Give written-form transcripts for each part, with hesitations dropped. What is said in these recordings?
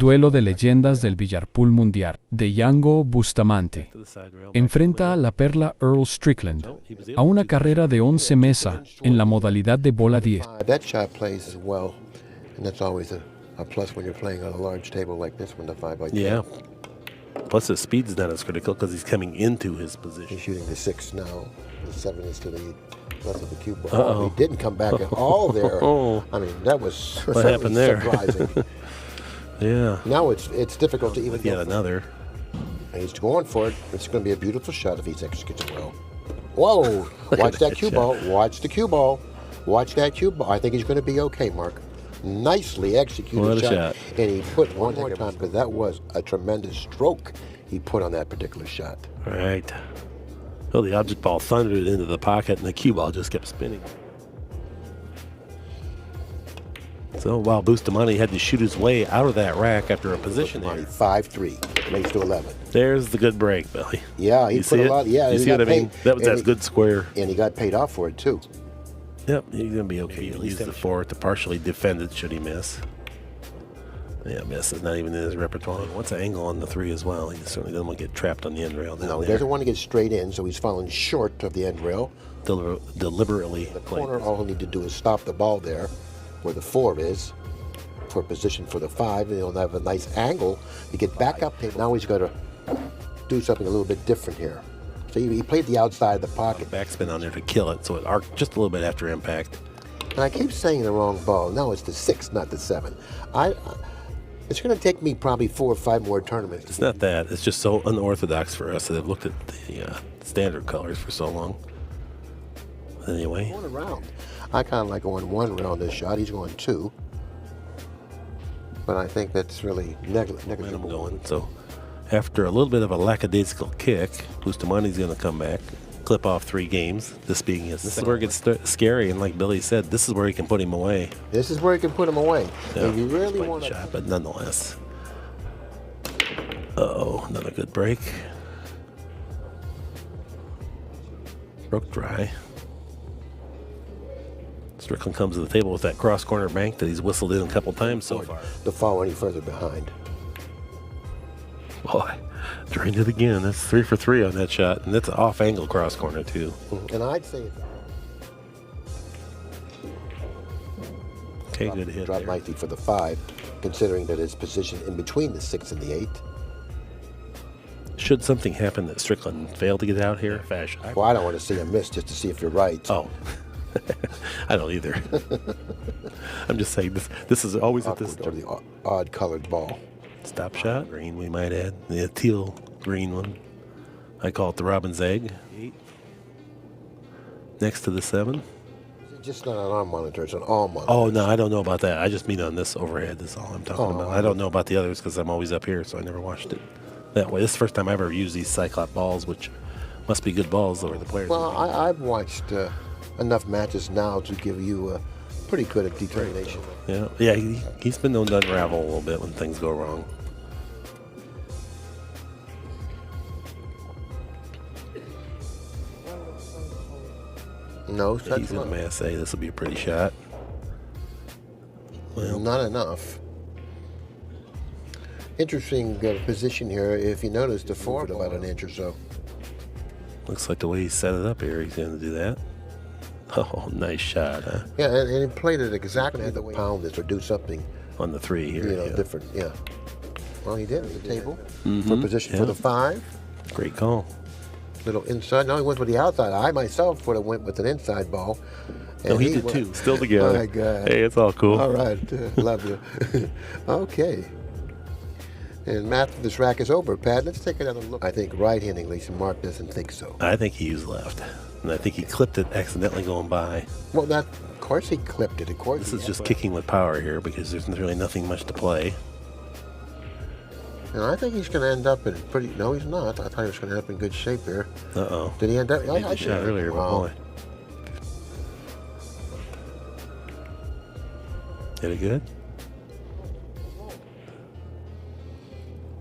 Duelo de leyendas del billarpool mundial. Django Bustamante enfrenta a la perla Earl Strickland a una carrera de 11 mesa en la modalidad de bola 10. That shot plays well, and that's always a plus when you're playing on a large table like this one, the 5 like Yeah. Plus his speed's not as critical because he's coming into his position. He's shooting the 6 now. The 7 is to the left of the cue ball. Uh-oh. He didn't come back at all there. I mean, that was What happened there? surprising. Yeah. Now it's difficult to even Yet go another. He's going for it. It's going to be a beautiful shot if he executes it well. Whoa! Watch that cue ball. Watch the cue ball. Watch that cue ball. I think he's going to be okay, Mark. Nicely executed What a shot. And he put one more time because that was a tremendous stroke he put on that particular shot. All right. Well, the object ball thundered into the pocket, and the cue ball just kept spinning. So while Bustamante had to shoot his way out of that rack after a position there. 5-3, makes to 11. There's the good break, Billy. Yeah, he You put see a it? lot. Yeah, You he see what got I mean? paid. That was And that good square. And he got paid off for it too. Yep, he's going to be okay. He'll use the 4 to partially defend it should he miss. Yeah, miss is not even in his repertoire. What's an angle on the 3 as well? He certainly doesn't want to get trapped on the end rail. No, he doesn't want to get straight in, so he's falling short of the end rail. Deliberately. The corner, all he'll need to do is stop the ball there where the 4 is for position for the 5, and he'll have a nice angle to get back up. Now he's got to do something a little bit different here. So he played the outside of the pocket. Backspin on there to kill it, so it arced just a little bit after impact. And I keep saying the wrong ball. No, it's the 6, not the 7. It's going to take me probably 4 or 5 more tournaments. It's not that. It's just so unorthodox for us that have looked at the standard colors for so long. Anyway. Going around. I kind of like going 1 round this shot. He's going 2. But I think that's really negligible. Going. So after a little bit of a lackadaisical kick, Bustamante's going to come back, clip off 3 games. This being his. This is where it gets scary, and like Billy said, this is where he can put him away. This is where he can put him away. Yeah, if you really want to shot, but nonetheless. Uh-oh, another good break. Broke dry. Strickland comes to the table with that cross corner bank that he's whistled in a couple times so far. To fall any further behind. Boy, drained it again. That's 3 for 3 on that shot, and that's an off-angle cross corner too. And I'd say okay, good hit. Drop nicely for the 5, considering that it's positioned in between the 6 and the 8. Should something happen that Strickland failed to get out here, fashion. Well, I don't want to see him miss just to see if you're right. Oh. I don't either. I'm just saying this is always at this or the odd colored ball. Stop shot, green we might add. The teal green one. I call it the robin's egg. 8. Next to the 7. It's just not on our monitor, it's on all monitors. Oh, no, I don't know about that. I just mean on this overhead is all I'm talking about. I don't know about the others because I'm always up here, so I never watched it that way. This is the first time I've ever used these Cyclop balls, which must be good balls over the players. Well, I've watched enough matches now to give you a pretty good determination. Yeah, he's been known to unravel a little bit when things go wrong. No, he's going to say this will be a pretty shot. Well, not enough. Interesting position here. If you notice, the 4 about an inch or so. Looks like the way he set it up here, he's going to do that. Oh, nice shot, huh? Yeah, and he played it exactly the way. Pound this or do something on the 3 here. You know, different. Yeah. Well, he did at the table for position for the 5. Great call. Little inside. No, he went with the outside. I myself would have went with an inside ball. And he did too. Still together. My God. Hey, it's all cool. All right. Love you. Okay. And after this rack is over, Pat, let's take another look. I think right-handedly, Mark doesn't think so. I think he used left. And I think he clipped it accidentally going by. Well, of course he clipped it. Of course. This is just kicking with power here because there's really nothing much to play. And I think he's going to end up in pretty... No, he's not. I thought he was going to end up in good shape here. Uh-oh. Did he end up... I shot earlier, but boy. Hit it good?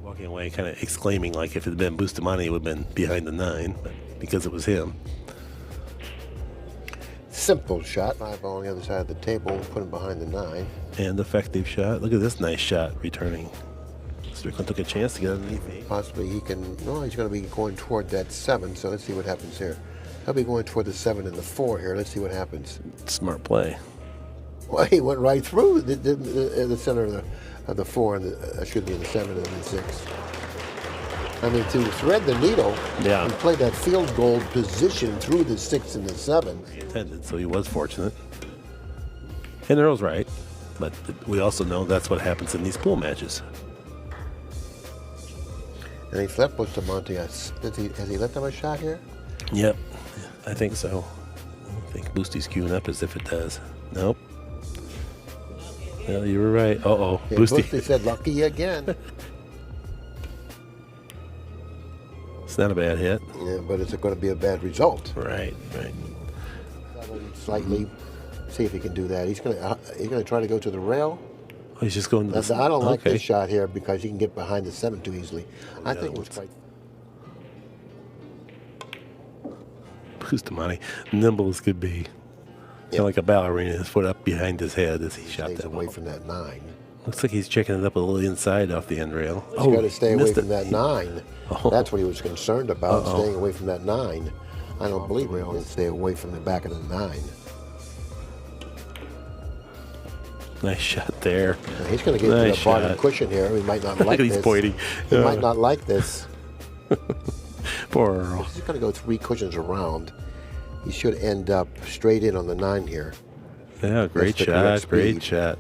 Walking away kind of exclaiming like if it had been Bustamante, it would have been behind the 9, but because it was him. Simple shot. 5 ball on the other side of the table, put him behind the 9. And effective shot. Look at this nice shot returning. Strickland took a chance to get underneath. Possibly he can. No, he's going to be going toward that 7. So let's see what happens here. He'll be going toward the 7 and the 4 here. Let's see what happens. Smart play. Well, he went right through the center of the 4 and the 7 and the 6. I mean, to thread the needle and play that field goal position through the 6 and the 7. He intended, so he was fortunate. And Earl's right, but we also know that's what happens in these pool matches. And he's left Bustamante. Has he left him a shot here? Yep, I think so. I think Boosty's queuing up as if it does. Nope. Well, you were right. Uh-oh. Yeah, Boosty said lucky again. It's not a bad hit. Yeah, but it's going to be a bad result. Right. Slightly. See if he can do that. He's going to try to go to the rail. Oh, he's just going to I don't like this shot here because he can get behind the 7 too easily. I think it was quite... Bustamante, nimble as could be. Kind of like a ballerina, his foot up behind his head as he shot that away ball. from that 9. Looks like he's checking it up a little inside off the end rail. He's got to stay away from that 9. That's what he was concerned about, staying away from that 9. I don't believe he will stay away from the back of the 9. Nice shot there. He's going to get to the bottom cushion here. He might not like this. He's pointing. He might not like this. Poor Earl. He's going to go 3 cushions around. He should end up straight in on the 9 here. Yeah, great shot. Great shot.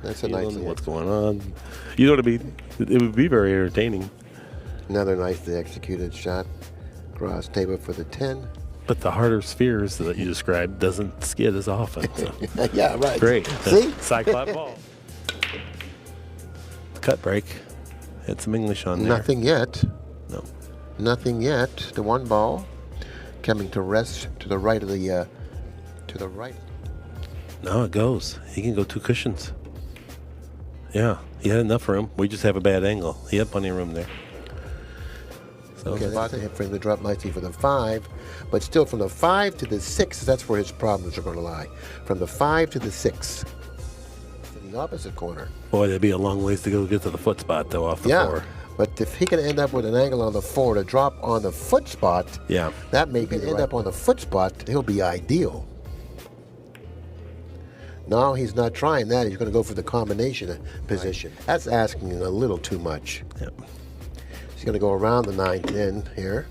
That's a nice hit. What's going on? You know what I mean? It would be very entertaining. Another nicely executed shot. Cross table for the 10. But the harder spheres that you described doesn't skid as often. So. Yeah, right. Great. See? Cyclop ball. Cut break. Had some English on there. Nothing yet. No. Nothing yet. The 1 ball coming to rest to the right of the No, it goes. He can go 2 cushions. Yeah, he had enough room. We just have a bad angle. He had plenty of room there. So okay, that's a hit for him to drop nicely for the 5, but still from the 5 to the 6, that's where his problems are going to lie. From the 5 to the 6, to the opposite corner. Boy, that'd be a long ways to go get to the foot spot, though, off the 4. But if he can end up with an angle on the 4 to drop on the foot spot, that may be end up on the foot spot, he'll be ideal. No, he's not trying that. He's going to go for the combination position. That's asking a little too much. Yep. He's going to go around the 9-10 here.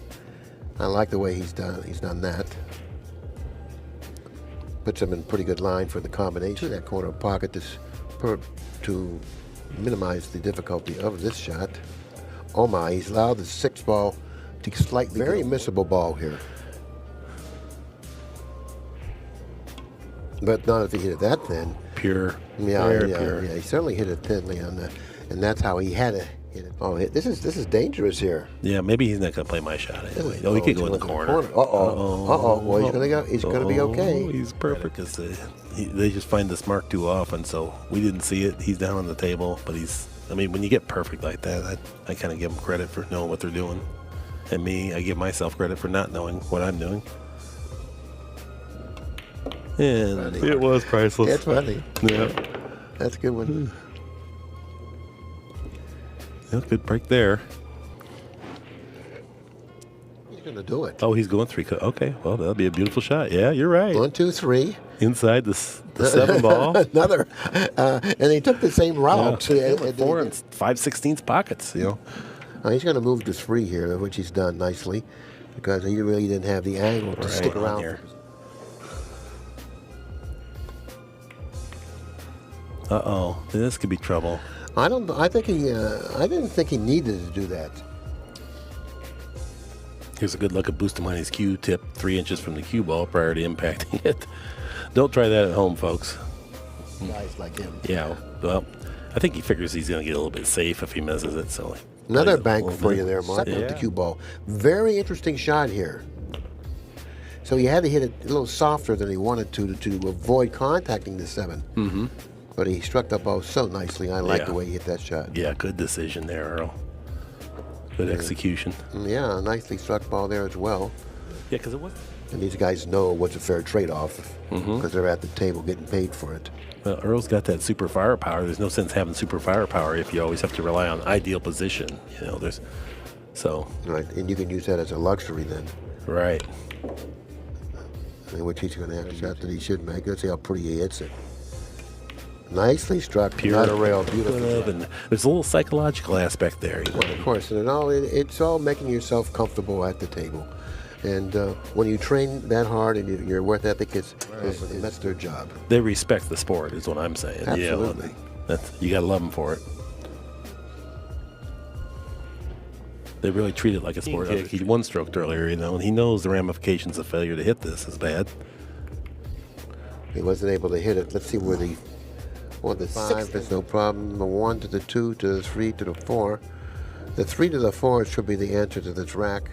I like the way he's done that. Puts him in pretty good line for the combination. That corner pocket to minimize the difficulty of this shot. Oh my, he's allowed the 6 ball to slightly very missable ball here. But not if he hit it that thin. Pure. Yeah, he certainly hit it thinly on that, and that's how he had to hit it. Oh, this is dangerous here. Yeah, maybe he's not gonna play my shot anyway. Oh, he could go in the corner. Well, he's gonna go. He's gonna be okay. He's perfect because they just find this mark too often, so we didn't see it. He's down on the table, but he's. I mean, when you get perfect like that, I kind of give them credit for knowing what they're doing, and me, I give myself credit for not knowing what I'm doing. And it was priceless. It's funny. Yeah. That's a good one. Yeah, good break there. He's going to do it. Oh, he's going 3. Okay, well, that'll be a beautiful shot. Yeah, you're right. 1, 2, 3. Inside the 7 ball. Another. And he took the same route. Yeah. 4 and 5/16 pockets, you know. He's going to move to 3 here, which he's done nicely, because he really didn't have the angle to stick around here. Uh-oh, this could be trouble. I didn't think he needed to do that. Here's a good look at Bustamante's cue tip 3 inches from the cue ball prior to impacting it. Don't try that at home, folks. Guys like him. Yeah, well, I think he figures he's going to get a little bit safe if he misses it. So another bank for you there, Mark, with the cue ball. Very interesting shot here. So he had to hit it a little softer than he wanted to avoid contacting the 7. Mm-hmm. But he struck that ball so nicely. I like the way he hit that shot. Yeah, good decision there, Earl. Good execution. Yeah, nicely struck ball there as well. Yeah, because And these guys know what's a fair trade-off because they're at the table getting paid for it. Well, Earl's got that super firepower. There's no sense having super firepower if you always have to rely on ideal position. You know, there's so. Right, and you can use that as a luxury then. Right. I mean, which he's going to have a shot that he should make. Let's see how pretty he hits it. Nicely struck. Pure. Not a rail. Beautiful. And there's a little psychological aspect there. Well, of course, and it's all making yourself comfortable at the table. And when you train that hard and your work ethic that's their job. They respect the sport, is what I'm saying. Absolutely. Yeah, you got to love them for it. They really treat it like a sport. He one-stroked earlier, you know, and he knows the ramifications of failure to hit this is bad. He wasn't able to hit it. Let's see where the 5 is no problem. The 1 to the 2 to the 3 to the 4. The 3 to the 4 should be the answer to this rack.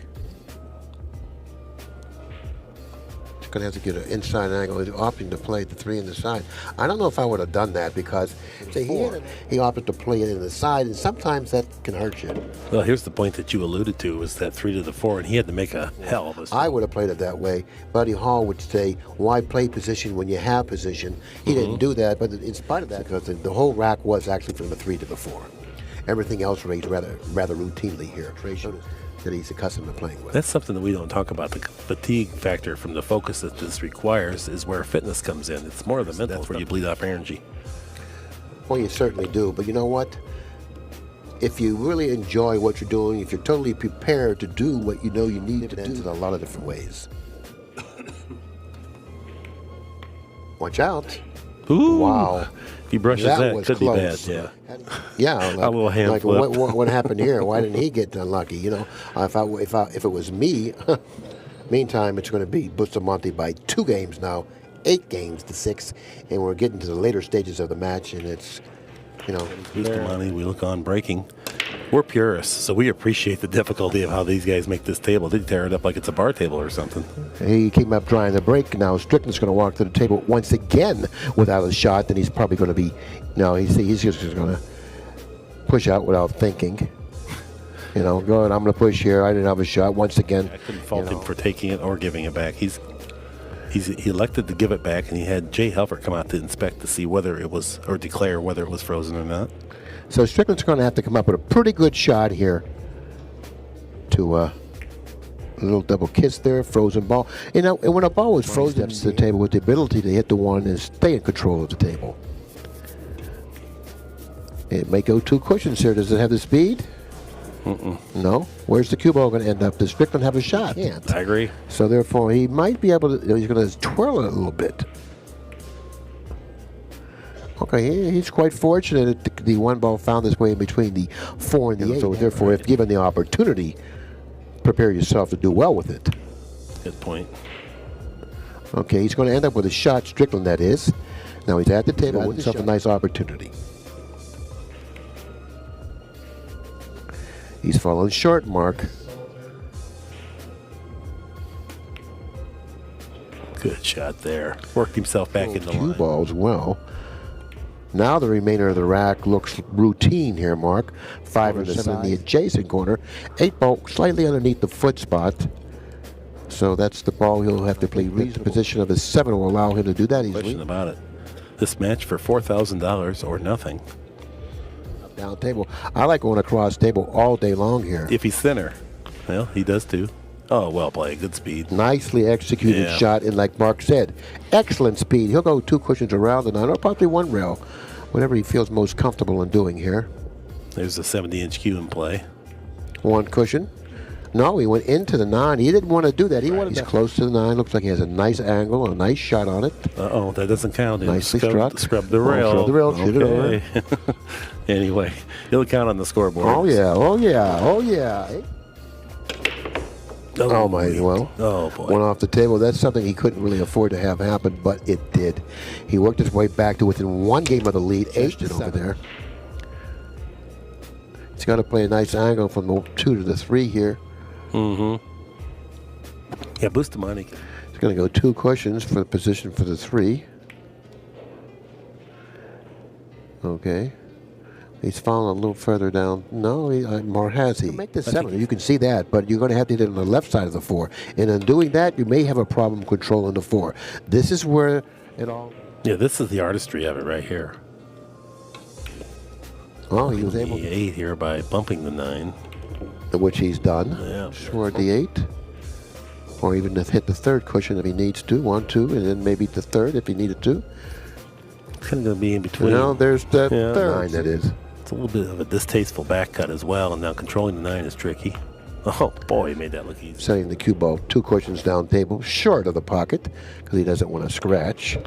Going to have to get an inside angle. He's opting to play the 3 in the side. I don't know if I would have done that because he opted to play it in the side, and sometimes that can hurt you. Well, here's the point that you alluded to, was that 3 to the 4, and he had to make a hell of a swing. I would have played it that way. Buddy Hall would say, why play position when you have position? He didn't do that, but in spite of that, because the whole rack was actually from the 3 to the 4. Everything else raised rather routinely here. That he's accustomed to playing with. That's something that we don't talk about. The fatigue factor from the focus that this requires is where fitness comes in. It's more of the mental. That's where you bleed off energy. Well, you certainly do. But you know what? If you really enjoy what you're doing, if you're totally prepared to do what you know you need to do in a lot of different ways. Watch out. Ooh. Wow. If he brushes that could close. be bad, yeah. Yeah, like, a little hand like flip. what happened here? Why didn't he get unlucky? You know, if it was me, meantime, it's going to be Bustamante by 2 games now, 8 games to 6, and we're getting to the later stages of the match, and it's, you know. Bustamante, we look on breaking. We're purists, so we appreciate the difficulty of how these guys make this table. They tear it up like it's a bar table or something. He came up drying the break. Now Strickland's going to walk to the table once again without a shot. Then he's probably going to be, no, he's just going to push out without thinking. You know, go ahead, I'm going to push here. I didn't have a shot once again. I couldn't fault him for taking it or giving it back. He elected to give it back, and he had Jay Helfer come out to inspect to see whether it was, or declare whether it was frozen or not. So Strickland's going to have to come up with a pretty good shot here to a little double kiss there, frozen ball. You know, and when a ball is frozen to the table with the ability to hit the one and stay in control of the table. It may go 2 cushions here. Does it have the speed? No. Where's the cue ball going to end up? Does Strickland have a shot? Can't. I agree. So therefore, he might be able to. He's going to twirl it a little bit. Okay, he's quite fortunate that the 1 ball found its way in between the 4 and the 8. So therefore, if given the opportunity, prepare yourself to do well with it. Good point. Okay, he's going to end up with a shot, Strickland that is. Now he's at the table with himself a nice opportunity. He's following short, Mark. Good shot there. Worked himself back in the line. 2 balls well. Now the remainder of the rack looks routine here, Mark. 5 in the adjacent corner. 8 ball slightly underneath the foot spot. So that's the ball he'll have to play. The position of his 7 will allow him to do that easily. Question about it. This match for $4,000 or nothing. Down table. I like going across table all day long here. If he's thinner. Well, he does too. Oh, well played. Good speed. Nicely executed shot, and like Mark said, excellent speed. He'll go 2 cushions around the 9, or probably 1 rail, whatever he feels most comfortable in doing here. There's a 70-inch cue in play. 1 cushion. No, he went into the 9. He didn't want to do that. He's close to the 9. Looks like he has a nice angle, a nice shot on it. Uh-oh, that doesn't count. Nicely struck. Scrub the rail. Scrub the rail. Shoot it over. Anyway, he'll count on the scoreboard. Oh, yeah. Oh, yeah. Oh, yeah. Oh, my, well, boy. Went off the table. That's something he couldn't really afford to have happen, but it did. He worked his way back to within 1 game of the lead, 8 over there. He's got to play a nice angle from the 2 to the 3 here. Mm-hmm. Yeah, Bustamante. He's going to go 2 cushions for the position for the 3. Okay. He's fallen a little further down. No, or has he? Make this 7. You can see that, but you're going to have to hit it on the left side of the 4. And in doing that, you may have a problem controlling the 4. This is where it all... Yeah, this is the artistry of it right here. Oh, he was able the 8 here by bumping the 9. Which he's done. Yeah. Toward the 8. Or even to hit the 3rd cushion if he needs to. 1, 2, and then maybe the 3rd if he needed to. It's kind of going to be in between. Well, there's the 3rd. 9, that is. It's a little bit of a distasteful back cut as well, and now controlling the 9 is tricky. Oh, boy, he made that look easy. Setting the cue ball 2 cushions down table, short of the pocket, because he doesn't want to scratch.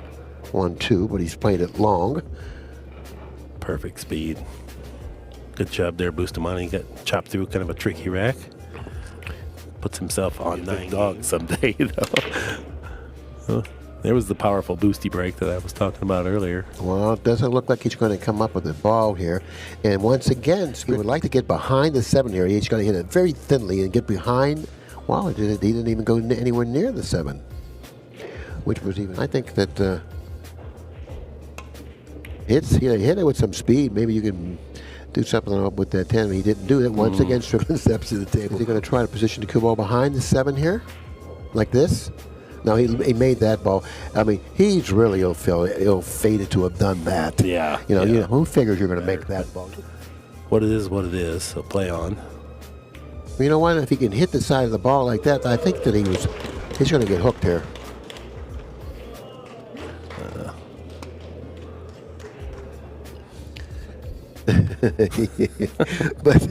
1, 2, but he's playing it long. Perfect speed. Good job there, Bustamante. He got chopped through kind of a tricky rack. Puts himself on 9 dogs someday, you know. There was the powerful boosty break that I was talking about earlier. Well, it doesn't look like he's going to come up with the ball here. And once again, he would like to get behind the 7 here. He's going to hit it very thinly and get behind. Wow, he didn't even go anywhere near the 7. Which was even, I think that hit it with some speed. Maybe you can do something up with that 10. He didn't do it. Once again, Strickland steps to the table. Is he going to try to position the cue ball behind the 7 here? Like this? No, he made that ball. I mean, he's really ill-fated to have done that. Yeah. You know, who figures you're going to make that ball? What it is, so play on. You know what? If he can hit the side of the ball like that, I think that he's going to get hooked here. But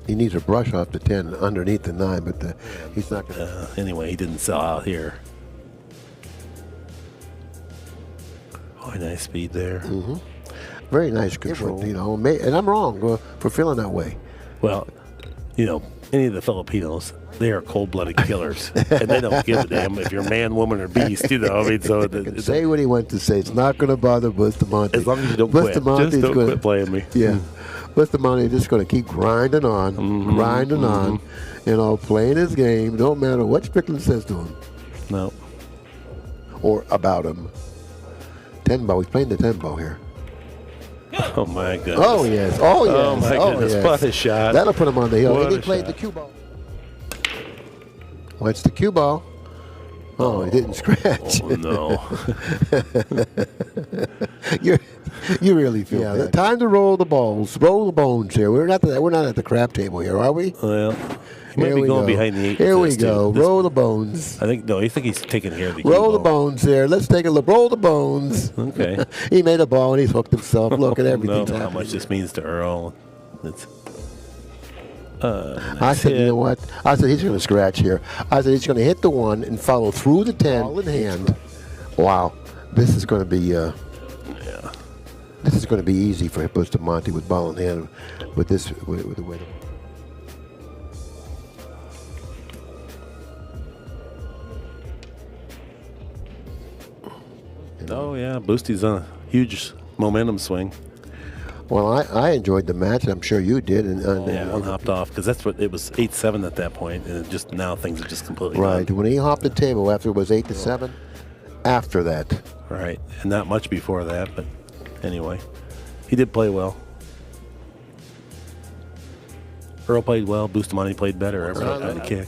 he needs a brush off the 10 underneath the 9, but he's not going to. Anyway, he didn't sell out here. Oh, nice speed there. Mm-hmm. Very nice control. You know, and I'm wrong for feeling that way. Well, you know, any of the Filipinos, they are cold-blooded killers, and they don't give a damn if you're man, woman, or beast. You know, I mean, so say what he wants to say. It's not going to bother Bustamante. As long as you don't quit. Just don't quit playing me. Yeah. Bustamante is just going to keep grinding on, on, you know, playing his game. Don't matter what Strickland says to him. No. Or about him. 10 ball. He's playing the 10 ball here. Oh, my goodness. Oh, yes. Oh, yes. Oh, my goodness. Yes. What a shot. That'll put him on the hill. What And he a played shot. the cue ball. What's the cue ball? Oh, he didn't scratch. Oh, no. You really feel bad. Time to roll the balls. Roll the bones here. We're not at the crap table here, are we? Well, he might be going behind the 8. Here we go. Roll the bones. I think he's taking care of the roll the bones here. Let's take a look. Roll the bones. Okay. He made a ball and he's hooked himself. Look at everything. How much this means to Earl. It's I said, you know what? I said he's going to scratch here. I said he's going to hit the 1 and follow through the 10. Ball in hand. Wow. This is going to be this is going to be easy for Bustamante with ball in hand with this with the way. Oh yeah, Boosty's on a huge momentum swing. Well, I enjoyed the match, and I'm sure you did. And one hopped off because that's what it was 8-7 at that point, and just now things are just completely right. gone. When he hopped the table after it was 8-7, after that, right, and not much before that, but anyway, he did play well. Earl played well. Bustamante played better. Everybody got a kick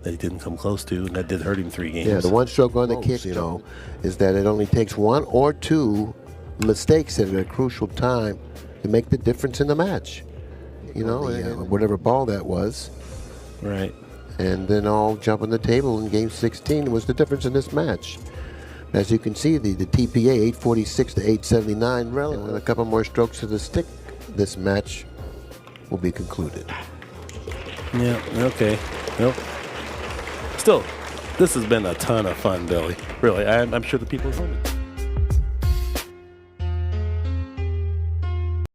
that he didn't come close to, and that did hurt him 3 games. Yeah, the one stroke on the kick, you know, is that it only takes 1 or 2 mistakes at a crucial time to make the difference in the match. You know, whatever ball that was. Right. And then all jump on the table in game 16 was the difference in this match. As you can see, the TPA 846 to 879 relative. With a couple more strokes to the stick, this match will be concluded. Yeah, okay. Nope. Still, this has been a ton of fun, Billy. Really, I'm sure the people have loved it.